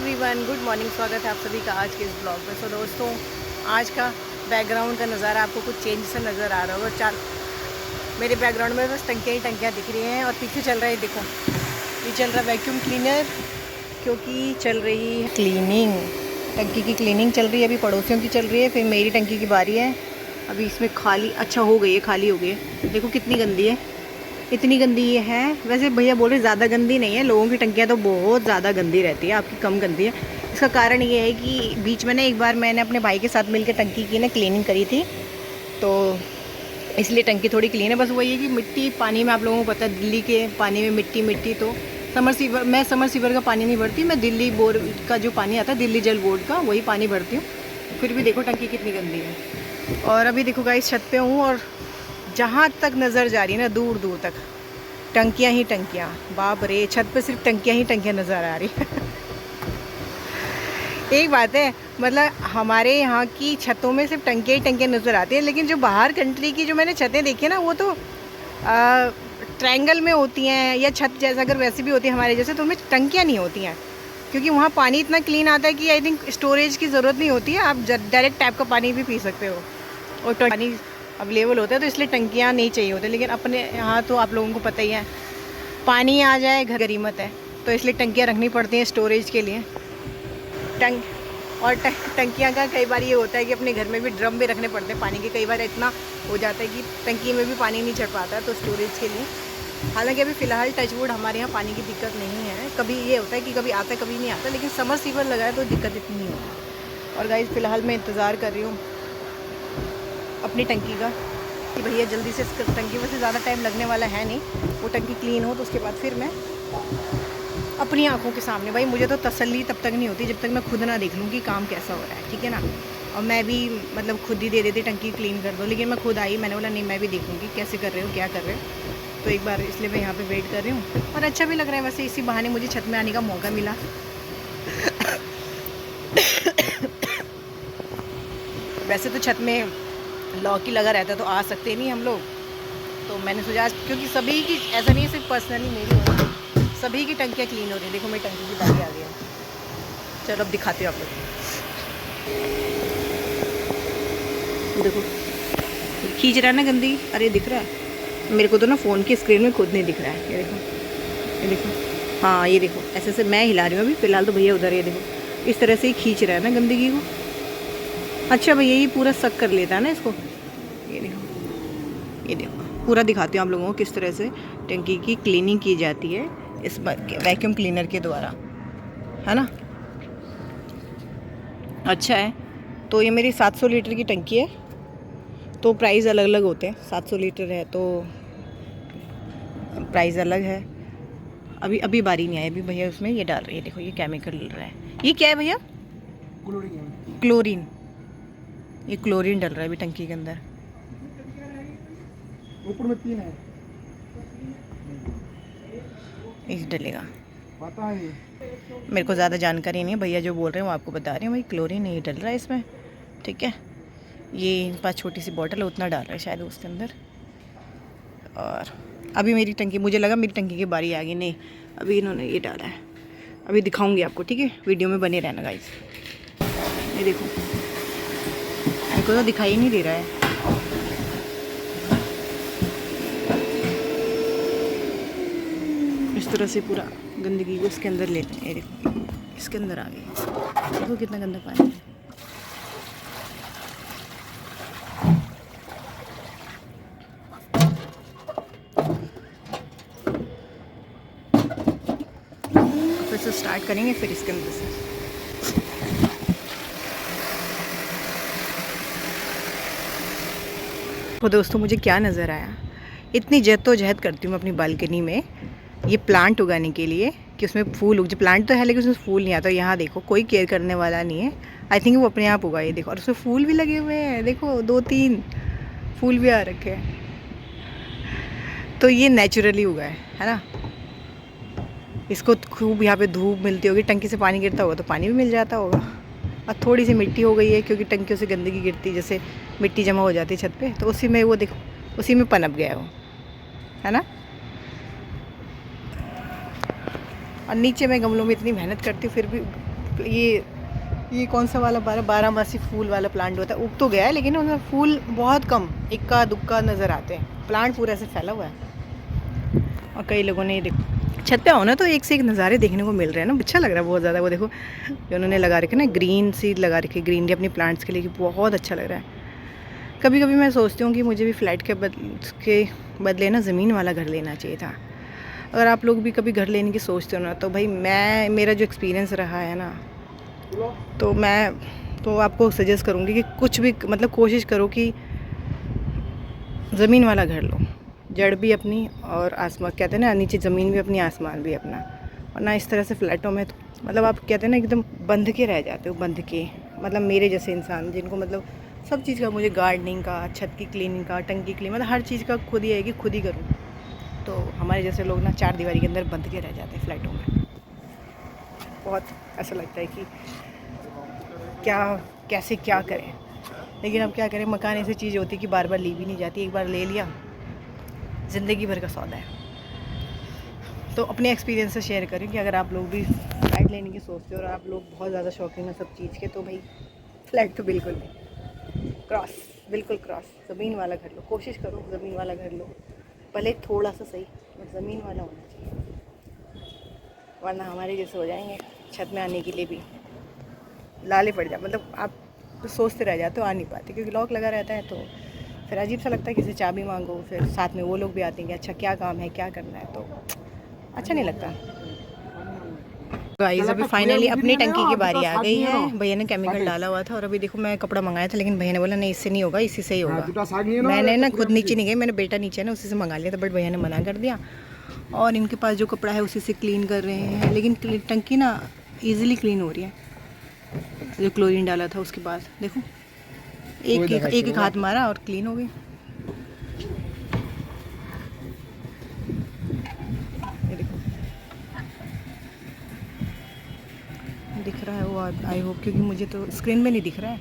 Everyone, good morning. स्वागत है आप सभी का आज के इस ब्लॉग में। सो दोस्तों, आज का बैकग्राउंड का नज़ारा आपको कुछ चेंज से नज़र आ रहा होगा। चार मेरे बैकग्राउंड में बस टंकियाँ ही टंकियाँ दिख रही हैं और पीछे चल रहा है, देखो ये चल रहा है वैक्यूम क्लीनर, क्योंकि चल रही है क्लीनिंग, टंकी की क्लीनिंग चल रही है। अभी पड़ोसियों की चल रही है, फिर मेरी टंकी की बारी है। अभी इसमें खाली अच्छा हो गई है, खाली हो गई है। देखो कितनी गंदी है, इतनी गंदी ये है। वैसे भैया बोल रहे ज़्यादा गंदी नहीं है, लोगों की टंकियाँ तो बहुत ज़्यादा गंदी रहती है, आपकी कम गंदी है। इसका कारण ये है कि बीच में ना एक बार मैंने अपने भाई के साथ मिलकर टंकी की ना क्लीनिंग करी थी, तो इसलिए टंकी थोड़ी क्लीन है। बस वही है कि मिट्टी पानी में, आप लोगों को पता है दिल्ली के पानी में मिट्टी मिट्टी, तो मैं समर सीवर का पानी नहीं भरती, मैं दिल्ली बोर्ड का जो पानी आता है, दिल्ली जल बोर्ड का, वही पानी भरती हूँ। फिर भी देखो टंकी कितनी गंदी है। और अभी देखो गाइस, छत पे हूँ और जहाँ तक नज़र जा रही है ना, दूर दूर तक टंकियाँ ही टंकियाँ। बाप रे, छत पे सिर्फ टंकियाँ ही टंकियाँ नज़र आ रही है। एक बात है, मतलब हमारे यहाँ की छतों में सिर्फ टंकियाँ ही टंकियाँ नज़र आती हैं, लेकिन जो बाहर कंट्री की जो मैंने छतें देखी है ना, वो तो ट्रायंगल में होती हैं, या छत जैसा अगर वैसी भी होती है हमारे जैसे, तो उनमें टंकियाँ नहीं होती हैं, क्योंकि वहाँ पानी इतना क्लीन आता है कि आई थिंक स्टोरेज की ज़रूरत नहीं होती है। आप डायरेक्ट टैप का पानी भी पी सकते हो और पानी अवेलेबल होता है, तो इसलिए टंकियाँ नहीं चाहिए होती। लेकिन अपने यहाँ तो आप लोगों को पता ही है, पानी आ जाए घर गरीमत है, तो इसलिए टंकियाँ रखनी पड़ती हैं स्टोरेज के लिए। टंकियाँ का कई बार ये होता है कि अपने घर में भी ड्रम भी रखने पड़ते हैं पानी के। कई बार इतना हो जाता है कि टंकी में भी पानी नहीं चढ़ पाता है, तो स्टोरेज के लिए। हालांकि अभी फ़िलहाल टचवुड हमारे यहाँ पानी की दिक्कत नहीं है। कभी ये होता है कि कभी आता है कभी नहीं आता, लेकिन समर सीवर लगाए तो दिक्कत इतनी नहीं होती। और गाइस, फ़िलहाल मैं इंतज़ार कर रही हूँ अपनी टंकी का कि भैया जल्दी से, टंकी में से ज़्यादा टाइम लगने वाला है नहीं, वो टंकी क्लीन हो, तो उसके बाद फिर मैं अपनी आंखों के सामने, भाई मुझे तो तसल्ली तब तक नहीं होती जब तक मैं खुद ना देख लूँ कि काम कैसा हो रहा है, ठीक है ना। और मैं भी मतलब खुद ही दे देती टंकी क्लीन कर दो, लेकिन मैं खुद आई, मैंने बोला नहीं मैं भी देखूँगी कैसे कर रहे हो, क्या कर रहे हो। तो एक बार इसलिए मैं यहाँ पे वेट कर रही हूँ, और अच्छा भी लग रहा है वैसे, इसी बहाने मुझे छत में आने का मौका मिला। वैसे तो छत में लॉक ही लगा रहता, तो आ सकते नहीं हम लोग, तो मैंने सोचा आज, क्योंकि सभी की, ऐसा नहीं है सिर्फ पर्सनली मेरी हो रही, सभी की टंकियाँ क्लीन हो रही है। देखो मेरी टंकी की बारी आ गई है। चलो अब दिखाती हूँ आप लोग। देखो खींच रहा है ना गंदी, अरे दिख रहा है मेरे को तो ना, फ़ोन की स्क्रीन में खुद नहीं दिख रहा है। ये देखो, ये देखो, हाँ ये देखो, ऐसे ऐसे मैं हिला रही हूँ अभी फ़िलहाल, तो भैया उधर, ये देखो इस तरह से ही खींच रहा है ना गंदगी को। अच्छा भैया ये पूरा सक कर लेता है ना इसको। ये देखो, ये देखो, पूरा दिखाती हूँ आप लोगों को किस तरह से टंकी की क्लीनिंग की जाती है इस वैक्यूम क्लीनर के द्वारा, है ना। अच्छा है, तो ये मेरी 700 लीटर की टंकी है, तो प्राइस अलग अलग होते हैं। 700 लीटर है तो प्राइस अलग है। अभी बारी नहीं आई, अभी भैया उसमें ये डाल रही है, देखो ये केमिकल डल रहा है। ये क्या है भैया? क्लोरीन। ये क्लोरीन डल रहा है अभी टंकी के अंदर। ऊपर में 3 है, इस डलेगा, पता है। मेरे को ज़्यादा जानकारी नहीं है, भैया जो बोल रहे हैं वो आपको बता रही हूँ। भाई क्लोरीन नहीं डल रहा है इसमें, ठीक है। ये पास छोटी सी बॉटल है, उतना डाल रहा है शायद उसके अंदर। और अभी मेरी टंकी, मुझे लगा मेरी टंकी की बारी आ गई, नहीं अभी इन्होंने ये डाला है। अभी दिखाऊंगी आपको, ठीक है, वीडियो में बने रहना गाइस। ये देखो, मेरे को तो दिखाई नहीं दे रहा है। इस तरह से पूरा गंदगी को इसके अंदर लेते हैं। ये देखो इसके अंदर आ गई, देखो कितना गंदा पानी है। फिर से स्टार्ट करेंगे, फिर इसके अंदर से तो दोस्तों मुझे क्या नज़र आया, इतनी जद्दोजहद करती हूँ मैं अपनी बालकनी में ये प्लांट उगाने के लिए कि उसमें फूल उग जाए। प्लांट तो है लेकिन उसमें फूल नहीं आता। यहाँ देखो कोई केयर करने वाला नहीं है, आई थिंक वो अपने आप उगा, ये देखो। और उसमें फूल भी लगे हुए हैं, देखो 2-3 फूल भी आ रखे हैं, तो ये नेचुरली उगा है ना। इसको खूब यहाँ पे धूप मिलती होगी, टंकी से पानी गिरता होगा तो पानी भी मिल जाता होगा। और थोड़ी सी मिट्टी हो गई है, क्योंकि टंकियों से गंदगी गिरती, जैसे मिट्टी जमा हो जाती है छत पे, तो उसी में वो देखो, उसी में पनप गया वो, है ना। और नीचे मैं गमलों में इतनी मेहनत करती हूँ, फिर भी ये कौन सा वाला 12 मासी फूल वाला प्लांट होता है, उग तो गया है लेकिन उसमें फूल बहुत कम, इक्का दुक्का नज़र आते हैं। प्लांट पूरा ऐसे फैला हुआ है। और कई लोगों ने देखो छत पे आओ ना तो एक से एक नज़ारे देखने को मिल रहे हैं ना, अच्छा लग रहा है बहुत ज़्यादा। वो देखो जो उन्होंने लगा रखे ना ग्रीन सीड लगा रखी, ग्रीनरी अपनी प्लांट्स के लिए, बहुत अच्छा लग रहा है। कभी कभी मैं सोचती हूँ कि मुझे भी फ्लैट के बदले ना ज़मीन वाला घर लेना चाहिए था। अगर आप लोग भी कभी घर लेने की सोचते हो ना तो भाई मेरा जो एक्सपीरियंस रहा है ना, तो मैं तो आपको सजेस्ट करूँगी कि कुछ भी मतलब कोशिश करो कि ज़मीन वाला घर लो। जड़ भी अपनी और आसमान, कहते हैं ना नीचे ज़मीन भी अपनी आसमान भी अपना। और ना इस तरह से फ्लैटों में तो मतलब आप कहते हैं ना एकदम बंध के रह जाते हो, बंध के मतलब मेरे जैसे इंसान जिनको मतलब सब चीज़ का, मुझे गार्डनिंग का, छत की क्लीनिंग का, टंकी क्लीन, मतलब हर चीज़ का खुद ही है कि खुद ही करूँ। तो हमारे जैसे लोग ना 4 दीवारी के अंदर बंध के रह जाते हैं फ्लैटों में। बहुत ऐसा लगता है कि कैसे क्या करें, लेकिन अब क्या करें, मकान ऐसी चीज़ होती है कि बार बार ली भी नहीं जाती। एक बार ले लिया ज़िंदगी भर का सौदा है। तो अपने एक्सपीरियंस से शेयर करें कि अगर आप लोग भी फ्लैट लेने की सोचते हो और आप लोग बहुत ज़्यादा शौकीन हो सब चीज़ के, तो भाई फ्लैट तो बिल्कुल नहीं, बिल्कुल क्रॉस ज़मीन वाला घर लो। कोशिश करो ज़मीन वाला घर लो, भले थोड़ा सा सही, बट ज़मीन वाला होना चाहिए, वरना हमारे जैसे हो जाएंगे। छत में आने के लिए भी लाले पड़ जाए, मतलब आप तो सोचते रह जाते हो, आ नहीं पाते क्योंकि लॉक लगा रहता है। तो फिर अजीब सा लगता है, किसी चाबी मांगो, फिर साथ में वो लोग भी आते हैं कि अच्छा क्या काम है, क्या करना है, तो अच्छा नहीं लगता। गाइस अभी फाइनली अपनी टंकी की बारी आ गई है। भैया ने केमिकल डाला हुआ था और अभी देखो मैं कपड़ा मंगाया था, लेकिन भैया ने बोला नहीं इससे नहीं होगा, इसी से ही होगा। मैंने ना खुद नीचे नहीं गई, मैंने बेटा नीचे ना उसी से मंगा लिया था, बट भैया ने मना कर दिया। और इनके पास जो कपड़ा है उसी से क्लीन कर रहे हैं, लेकिन टंकी ना ईजिली क्लीन हो रही है। जो क्लोरीन डाला था उसके बाद देखो एक हाथ मारा और क्लीन हो गई। ये देखो दिख रहा है वो, आई होप, क्योंकि मुझे तो स्क्रीन में नहीं दिख रहा है,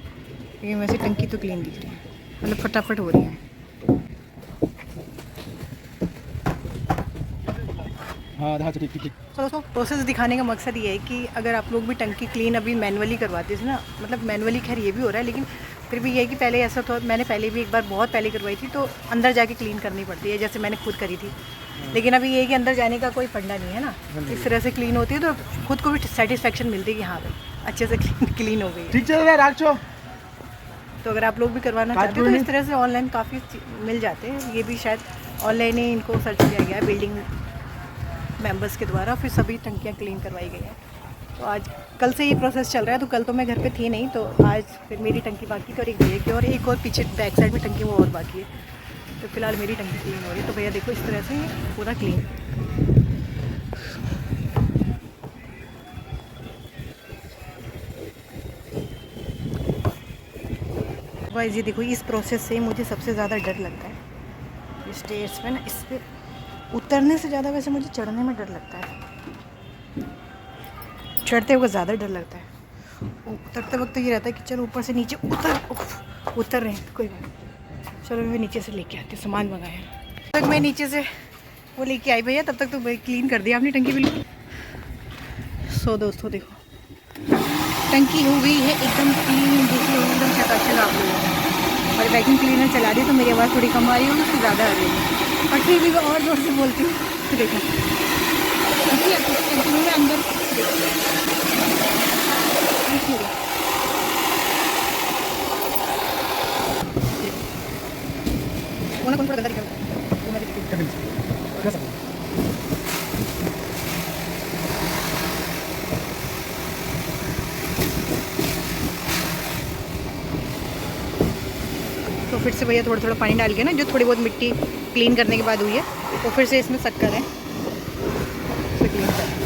लेकिन वैसे टंकी तो क्लीन दिख रही है, मतलब फटाफट हो रही है। हाँ ठीक। तो दोस्तों प्रोसेस दिखाने का मकसद ये है कि अगर आप लोग भी टंकी क्लीन अभी मैनुअली करवाते थे ना, मतलब मैनुअली खैर ये भी हो रहा है, लेकिन फिर भी ये है कि पहले ऐसा था, मैंने पहले भी एक बार बहुत पहले करवाई थी तो अंदर जाके क्लीन करनी पड़ती है, जैसे मैंने खुद करी थी। लेकिन अभी ये है कि अंदर जाने का कोई फंडा नहीं है ना, इस तरह से क्लीन होती है तो खुद को भी सेटिस्फेक्शन मिलती है कि हाँ भाई अच्छे से क्लीन हो गई है। ठीक चल रहा है राक्षो। तो अगर आप लोग भी करवाना चाहते हो तो इस तरह से ऑनलाइन काफ़ी मिल जाते हैं। ये भी शायद ऑनलाइन ही इनको सर्च किया गया है बिल्डिंग मेंबर्स के द्वारा, फिर सभी टंकियाँ क्लीन करवाई गई हैं। तो आज कल से ये प्रोसेस चल रहा है, तो कल तो मैं घर पे थी नहीं, तो आज फिर मेरी टंकी बाकी थी और एक भैया की और एक और पीछे बैक साइड में टंकी वो और बाकी है। तो फिलहाल मेरी टंकी क्लीन हो रही है। तो भैया देखो इस तरह से पूरा क्लीन। गाइस ये देखो इस प्रोसेस से मुझे सबसे ज़्यादा डर लगता है स्टेयर्स पे ना, इस पे उतरने से ज़्यादा वैसे मुझे चढ़ने में डर लगता है। चढ़ते हुए ज़्यादा डर लगता है, उतरते वक्त तो ये रहता है कि चलो ऊपर से नीचे उतर रहे हैं तो कोई बात। चलो मैं नीचे से लेके आती हूँ, सामान मंगाया तक मैं नीचे से वो लेके आई भैया, तब तक तो भाई क्लीन कर दिया आपने टंकी बिल्कुल। सो दोस्तों देखो टंकी हो गई है एकदम क्लीन, देखिए एकदम चकाचक आप लोगों ने। और वैक्यूम क्लीनर चला दी तो मेरी आवाज़ थोड़ी कम आ रही होगी, उससे ज़्यादा आ रही है, और फिर भी मैं और ज़ोर से बोलती हूँ। तो देखो टंकी में अंदर कौन थोड़ा गंदा दिख रहा है। तो फिर से भैया थोड़ा थोड़ा पानी डाल के ना, जो थोड़ी बहुत मिट्टी क्लीन करने के बाद हुई है वो फिर से इसमें सक करें, फिर क्लीन करें।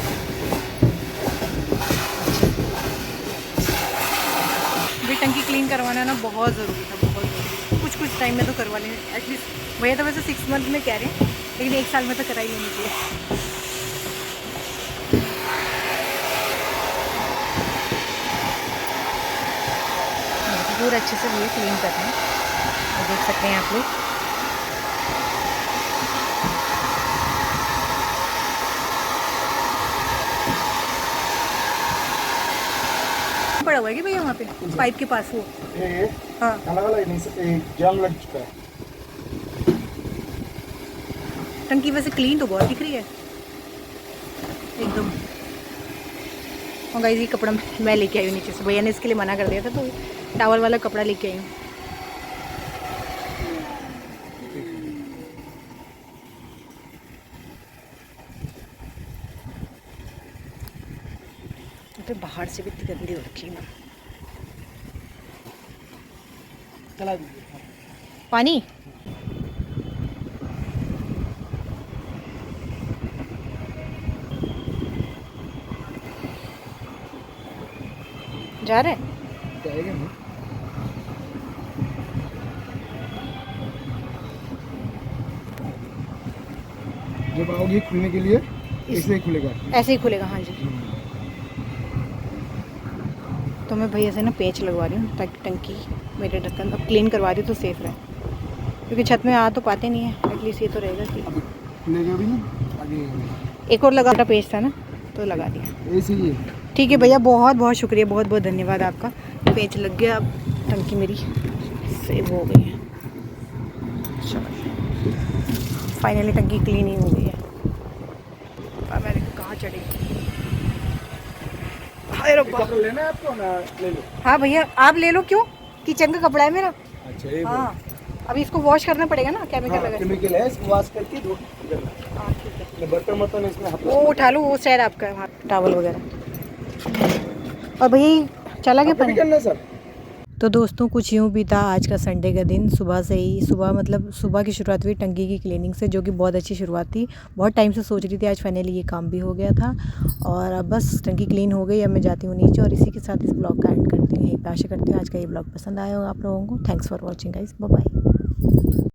भी टंकी क्लीन करवाना ना बहुत ज़रूरी था, बहुत ज़रूरी। कुछ टाइम में तो करवा लें एटलीस्ट। भैया तो वैसे 6 मंथ में कह रहे हैं, लेकिन 1 साल में तो करा ही लेनी चाहिए। पूरा अच्छे से ये क्लीन कर रहे हैं, देख सकते हैं आप लोग। पड़ा हुआ है कि भैया वहाँ पे पाइप के पास वो? ये हाँ अलग अलग नहीं से एक जंग लग चुका है। टंकी वैसे क्लीन तो बहुत दिख रही है एकदम। और गाइस ये कपड़ा मैं लेके आई हूँ नीचे से, भैया ने इसके लिए मना कर दिया था तो टावल वाला कपड़ा लेके आई हूँ। तो बाहर से भी इतनी गंदी हो रखी है। चला दीजिए। पानी जा रहे हैं? जाएगा ना। जब आओगे खुलने के लिए ऐसे ही खुलेगा। ऐसे ही खुलेगा, हाँ जी। तो मैं भैया से ना पेच लगवा रही हूँ ताकि टंकी मेरे ढक्कन अब क्लीन करवा रही हूँ तो सेफ रहे, क्योंकि छत में आ तो पाते नहीं है, एटलीस्ट ये तो रहेगा कि अभी खुलेगा भी ना आगे। एक और लगा पेच था ना तो लगा दिया। ऐसे ही ठीक है भैया, बहुत बहुत शुक्रिया, बहुत बहुत धन्यवाद आपका। पेच लग गया, अब टंकी मेरी सेव हो गई है। फाइनली टंकी क्लीन ही हो गई है। अब मैंने कहाँ चढ़ी? हाय रब्बा। कपड़ा लेना है आपको ना? ले लो। हाँ भैया आप ले लो। क्यों? किचन का कपड़ा है मेरा। अच्छा ये हाँ अभी इसको वॉश करना पड़ेगा ना, केमिकल लगा। केमिकल है, इसको वॉश करके धो करना। हाँ ठीक है। बर्तन वर्तन इसमें वो उठा लो, वो शायद आपका है, टावल वगैरह। और भैया चला गया पानी? करना सर। तो दोस्तों कुछ यूँ भी था आज का संडे का दिन। सुबह से ही सुबह की शुरुआत हुई टंकी की क्लीनिंग से, जो कि बहुत अच्छी शुरुआत थी। बहुत टाइम से सोच रही थी, आज फाइनली ये काम भी हो गया था। और अब बस टंकी क्लीन हो गई, अब मैं जाती हूँ नीचे और इसी के साथ इस ब्लॉग का एंड करती हूँ। यही आशा करती हूँ आज का ये ब्लॉग पसंद आया हो आप लोगों को। Thanks for watching guys, bye bye.